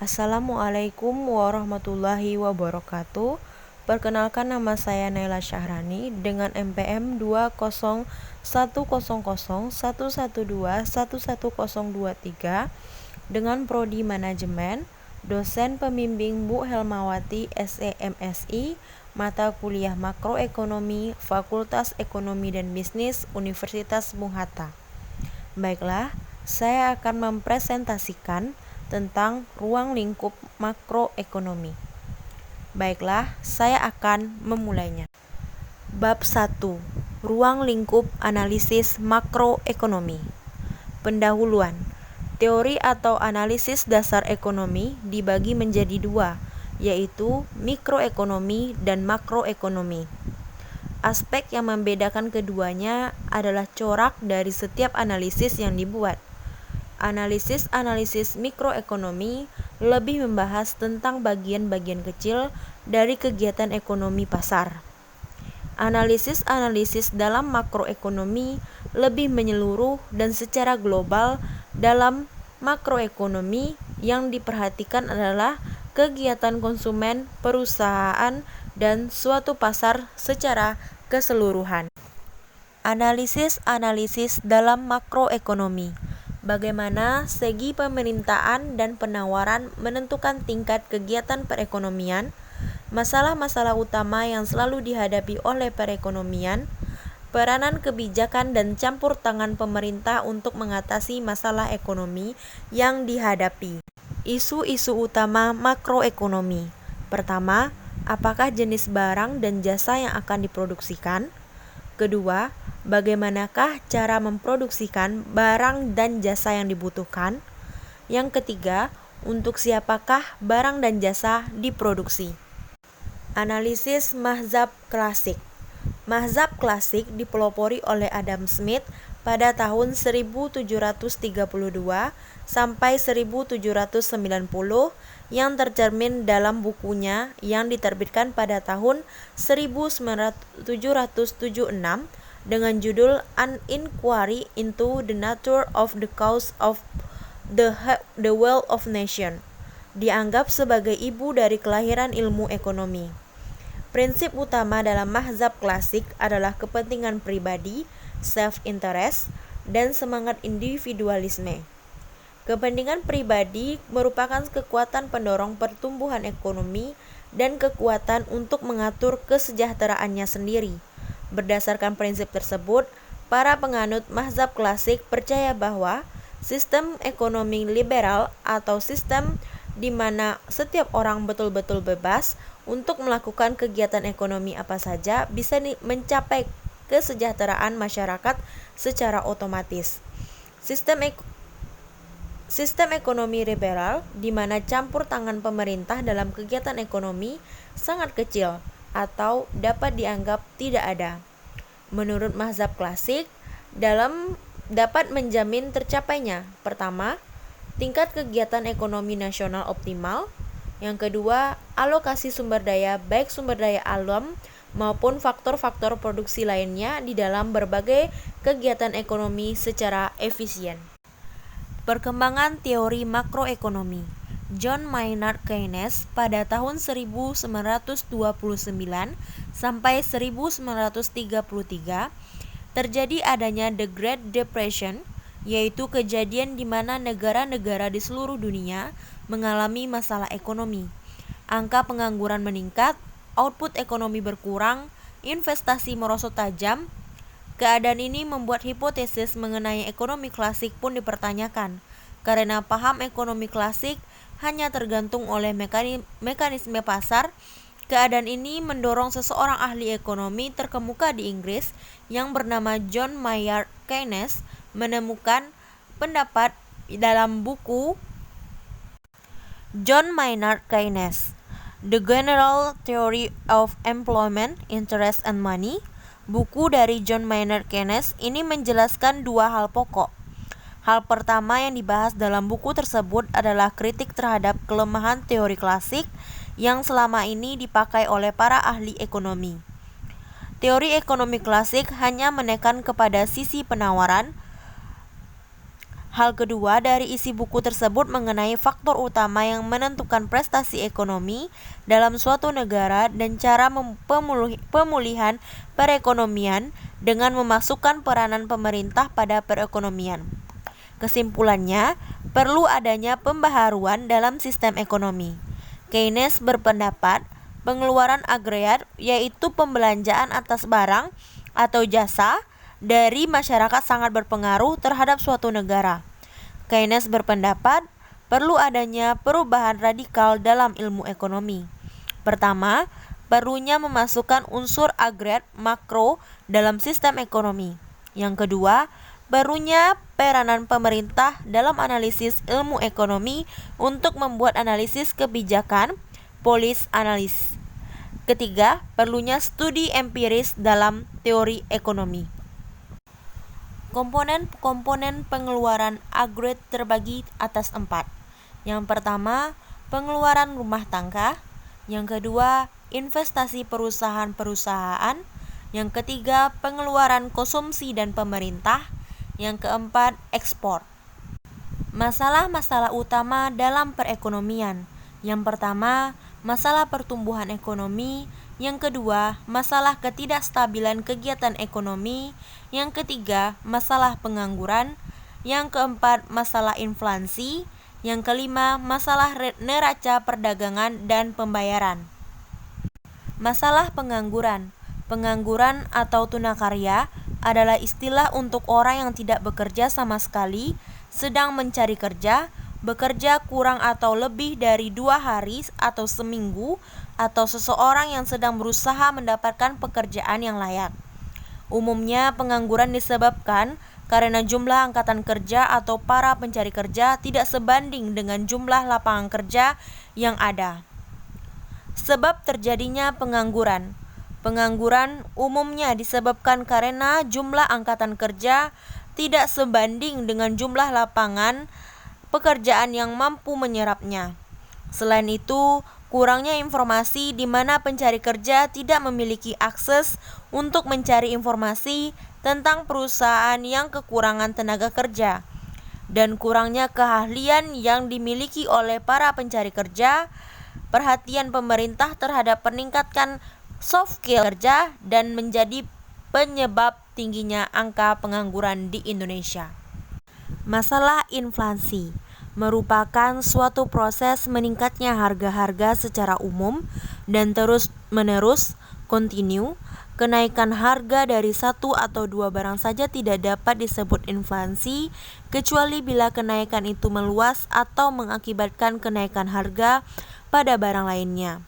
Assalamualaikum warahmatullahi wabarakatuh. Perkenalkan, nama saya Naila Syahrani dengan NPM 2010011211023 dengan prodi manajemen, dosen pembimbing Bu Helmawati SEMSI, mata kuliah makroekonomi, Fakultas Ekonomi dan Bisnis Universitas Bung Hatta. Baiklah, saya akan mempresentasikan tentang ruang lingkup makroekonomi. Baiklah, saya akan memulainya. Bab 1. Ruang lingkup analisis makroekonomi. Pendahuluan. Teori atau analisis dasar ekonomi dibagi menjadi dua, yaitu mikroekonomi dan makroekonomi. Aspek yang membedakan keduanya adalah corak dari setiap analisis yang dibuat. Analisis mikroekonomi lebih membahas tentang bagian-bagian kecil dari kegiatan ekonomi pasar. Analisis dalam makroekonomi lebih menyeluruh dan secara global. Dalam makroekonomi, yang diperhatikan adalah kegiatan konsumen, perusahaan, dan suatu pasar secara keseluruhan. Analisis dalam makroekonomi. Bagaimana segi pemerintahan dan penawaran menentukan tingkat kegiatan perekonomian, masalah-masalah utama yang selalu dihadapi oleh perekonomian, peranan kebijakan dan campur tangan pemerintah untuk mengatasi masalah ekonomi yang dihadapi. Isu-isu utama makroekonomi. Pertama, apakah jenis barang dan jasa yang akan diproduksikan? Kedua, bagaimanakah cara memproduksikan barang dan jasa yang dibutuhkan? Yang ketiga, untuk siapakah barang dan jasa diproduksi? Analisis mazhab klasik. Mazhab klasik dipelopori oleh Adam Smith pada tahun 1732 sampai 1790 yang tercermin dalam bukunya yang diterbitkan pada tahun 1776 dengan judul An Inquiry into the Nature of the Cause of the Wealth of Nation, dianggap sebagai ibu dari kelahiran ilmu ekonomi. Prinsip utama dalam mazhab klasik adalah kepentingan pribadi, self-interest, dan semangat individualisme. Kepentingan pribadi merupakan kekuatan pendorong pertumbuhan ekonomi dan kekuatan untuk mengatur kesejahteraannya sendiri. Berdasarkan prinsip tersebut, para penganut mazhab klasik percaya bahwa sistem ekonomi liberal atau sistem di mana setiap orang betul-betul bebas untuk melakukan kegiatan ekonomi apa saja bisa mencapai kesejahteraan masyarakat secara otomatis. Sistem ekonomi liberal di mana campur tangan pemerintah dalam kegiatan ekonomi sangat kecil atau dapat dianggap tidak ada. Menurut mazhab klasik, dapat menjamin tercapainya. Pertama, tingkat kegiatan ekonomi nasional optimal. Yang kedua, alokasi sumber daya, baik sumber daya alam maupun faktor-faktor produksi lainnya di dalam berbagai kegiatan ekonomi secara efisien. Perkembangan teori makroekonomi. John Maynard Keynes pada tahun 1929 sampai 1933 terjadi adanya The Great Depression, yaitu kejadian di mana negara-negara di seluruh dunia mengalami masalah ekonomi. Angka pengangguran meningkat, output ekonomi berkurang, investasi merosot tajam. Keadaan ini membuat hipotesis mengenai ekonomi klasik pun dipertanyakan, karena paham ekonomi klasik hanya tergantung oleh mekanisme pasar. Keadaan ini mendorong seseorang ahli ekonomi terkemuka di Inggris yang bernama John Maynard Keynes menemukan pendapat dalam buku John Maynard Keynes, The General Theory of Employment, Interest and Money. Buku dari John Maynard Keynes ini menjelaskan dua hal pokok. Hal pertama yang dibahas dalam buku tersebut adalah kritik terhadap kelemahan teori klasik yang selama ini dipakai oleh para ahli ekonomi. Teori ekonomi klasik hanya menekan kepada sisi penawaran, Hal kedua dari isi buku tersebut mengenai faktor utama yang menentukan prestasi ekonomi dalam suatu negara dan cara pemulihan perekonomian dengan memasukkan peranan pemerintah pada perekonomian. Kesimpulannya, perlu adanya pembaharuan dalam sistem ekonomi. Keynes berpendapat pengeluaran agregat, yaitu pembelanjaan atas barang atau jasa dari masyarakat, sangat berpengaruh terhadap suatu negara. Keynes berpendapat perlu adanya perubahan radikal dalam ilmu ekonomi. Pertama, perlunya memasukkan unsur agregat makro dalam sistem ekonomi. Yang kedua, perlunya peranan pemerintah dalam analisis ilmu ekonomi untuk membuat analisis kebijakan, policy analysis. Ketiga, perlunya studi empiris dalam teori ekonomi. Komponen-komponen pengeluaran agregat terbagi atas 4. Yang pertama, pengeluaran rumah tangga. Yang kedua, investasi perusahaan-perusahaan. Yang ketiga, pengeluaran konsumsi dan pemerintah. Yang keempat, ekspor. Masalah-masalah utama dalam perekonomian. Yang pertama, masalah pertumbuhan ekonomi. Yang kedua, masalah ketidakstabilan kegiatan ekonomi. Yang ketiga, masalah pengangguran. Yang keempat, masalah inflasi. Yang kelima, masalah neraca perdagangan dan pembayaran. Masalah pengangguran. Pengangguran atau tunakarya adalah istilah untuk orang yang tidak bekerja sama sekali, sedang mencari kerja, bekerja kurang atau lebih dari 2 hari atau seminggu, atau seseorang yang sedang berusaha mendapatkan pekerjaan yang layak. Umumnya pengangguran disebabkan karena jumlah angkatan kerja atau para pencari kerja tidak sebanding dengan jumlah lapangan kerja yang ada. Sebab terjadinya pengangguran. Pengangguran umumnya disebabkan karena jumlah angkatan kerja tidak sebanding dengan jumlah lapangan pekerjaan yang mampu menyerapnya. Selain itu, kurangnya informasi di mana pencari kerja tidak memiliki akses untuk mencari informasi tentang perusahaan yang kekurangan tenaga kerja, dan kurangnya keahlian yang dimiliki oleh para pencari kerja. Perhatian pemerintah terhadap peningkatan soft skill kerja dan menjadi penyebab tingginya angka pengangguran di Indonesia. Masalah inflasi merupakan suatu proses meningkatnya harga-harga secara umum dan terus-menerus kontinu. Kenaikan harga dari 1 atau 2 barang saja tidak dapat disebut inflasi, kecuali bila kenaikan itu meluas atau mengakibatkan kenaikan harga pada barang lainnya.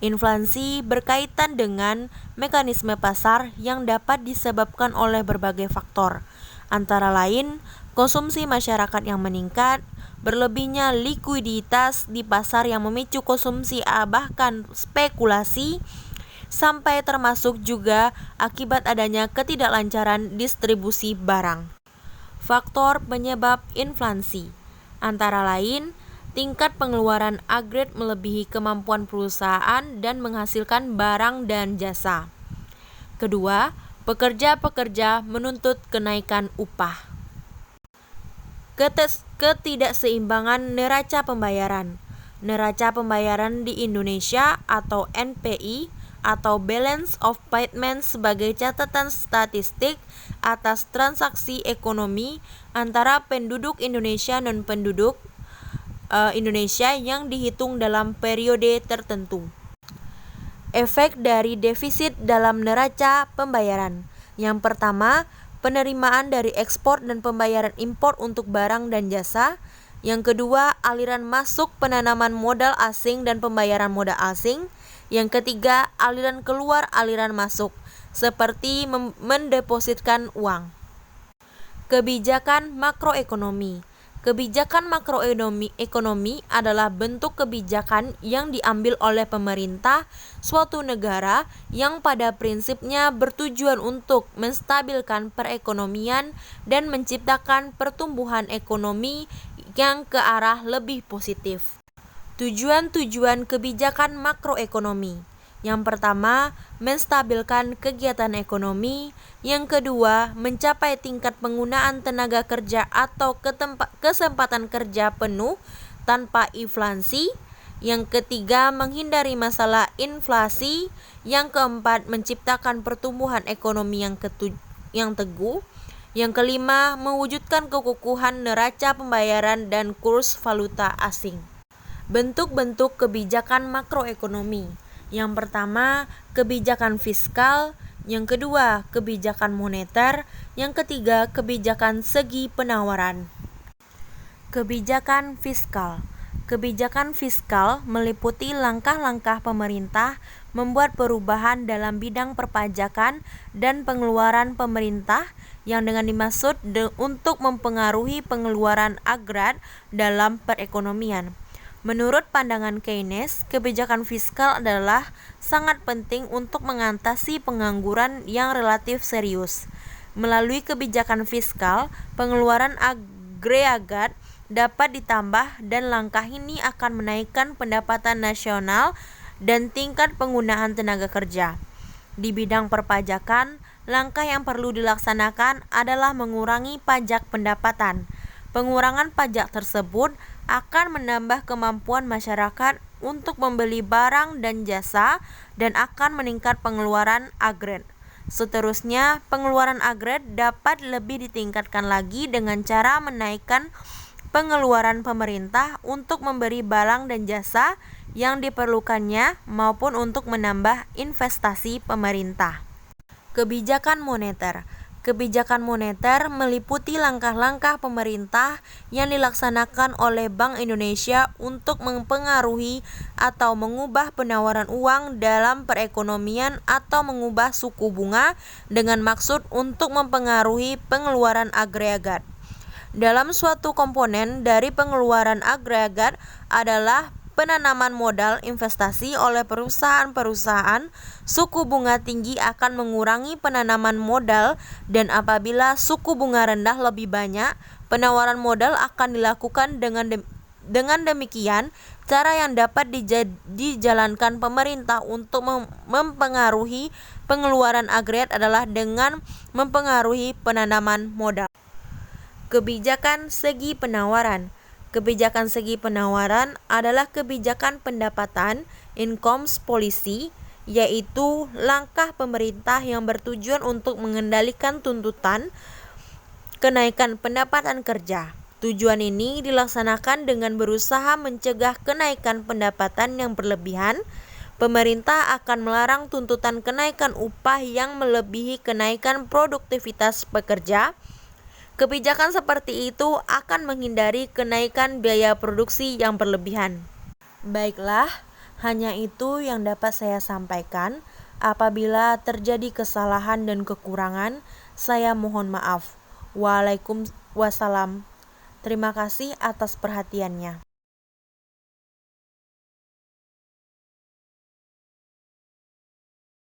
Inflasi berkaitan dengan mekanisme pasar yang dapat disebabkan oleh berbagai faktor, antara lain konsumsi masyarakat yang meningkat, berlebihnya likuiditas di pasar yang memicu konsumsi, bahkan spekulasi, sampai termasuk juga akibat adanya ketidaklancaran distribusi barang. Faktor penyebab inflasi antara lain tingkat pengeluaran agregat melebihi kemampuan perusahaan dan menghasilkan barang dan jasa. Kedua, pekerja-pekerja menuntut kenaikan upah. Ketidakseimbangan neraca pembayaran. Neraca pembayaran di Indonesia atau NPI atau Balance of Payments sebagai catatan statistik atas transaksi ekonomi antara penduduk Indonesia dan penduduk Indonesia yang dihitung dalam periode tertentu. Efek dari defisit dalam neraca pembayaran. Yang pertama, penerimaan dari ekspor dan pembayaran impor untuk barang dan jasa. Yang kedua, aliran masuk penanaman modal asing dan pembayaran modal asing. Yang ketiga, aliran keluar aliran masuk, seperti mendepositkan uang. Kebijakan makroekonomi. Kebijakan makroekonomi adalah bentuk kebijakan yang diambil oleh pemerintah suatu negara yang pada prinsipnya bertujuan untuk menstabilkan perekonomian dan menciptakan pertumbuhan ekonomi yang ke arah lebih positif. Tujuan-tujuan kebijakan makroekonomi. Yang pertama, menstabilkan kegiatan ekonomi. Yang kedua, mencapai tingkat penggunaan tenaga kerja atau kesempatan kerja penuh tanpa inflasi. Yang ketiga, menghindari masalah inflasi. Yang keempat, menciptakan pertumbuhan ekonomi yang teguh. Yang kelima, mewujudkan kekukuhan neraca pembayaran dan kurs valuta asing. Bentuk-bentuk kebijakan makroekonomi. Yang pertama, kebijakan fiskal. Yang kedua, kebijakan moneter. Yang ketiga, kebijakan segi penawaran. Kebijakan fiskal. Kebijakan fiskal meliputi langkah-langkah pemerintah membuat perubahan dalam bidang perpajakan dan pengeluaran pemerintah yang dengan dimaksud untuk mempengaruhi pengeluaran agregat dalam perekonomian. Menurut pandangan Keynes, kebijakan fiskal adalah sangat penting untuk mengatasi pengangguran yang relatif serius. Melalui kebijakan fiskal, pengeluaran agregat dapat ditambah dan langkah ini akan menaikkan pendapatan nasional dan tingkat penggunaan tenaga kerja. Di bidang perpajakan, langkah yang perlu dilaksanakan adalah mengurangi pajak pendapatan. Pengurangan pajak tersebut akan menambah kemampuan masyarakat untuk membeli barang dan jasa dan akan meningkat pengeluaran agregat. Seterusnya, pengeluaran agregat dapat lebih ditingkatkan lagi dengan cara menaikkan pengeluaran pemerintah untuk memberi barang dan jasa yang diperlukannya maupun untuk menambah investasi pemerintah. Kebijakan moneter. Kebijakan moneter meliputi langkah-langkah pemerintah yang dilaksanakan oleh Bank Indonesia untuk mempengaruhi atau mengubah penawaran uang dalam perekonomian atau mengubah suku bunga dengan maksud untuk mempengaruhi pengeluaran agregat. Dalam suatu komponen dari pengeluaran agregat adalah penanaman modal investasi oleh perusahaan-perusahaan. Suku bunga tinggi akan mengurangi penanaman modal, dan apabila suku bunga rendah lebih banyak, penawaran modal akan dilakukan. Dengan demikian, cara yang dapat dijalankan pemerintah untuk mempengaruhi pengeluaran agregat adalah dengan mempengaruhi penanaman modal. Kebijakan segi penawaran. Kebijakan segi penawaran adalah kebijakan pendapatan income policy, yaitu langkah pemerintah yang bertujuan untuk mengendalikan tuntutan kenaikan pendapatan kerja. Tujuan ini dilaksanakan dengan berusaha mencegah kenaikan pendapatan yang berlebihan. Pemerintah akan melarang tuntutan kenaikan upah yang melebihi kenaikan produktivitas pekerja. Kebijakan seperti itu akan menghindari kenaikan biaya produksi yang berlebihan. Baiklah, hanya itu yang dapat saya sampaikan. Apabila terjadi kesalahan dan kekurangan, saya mohon maaf. Waalaikumsalam. Terima kasih atas perhatiannya.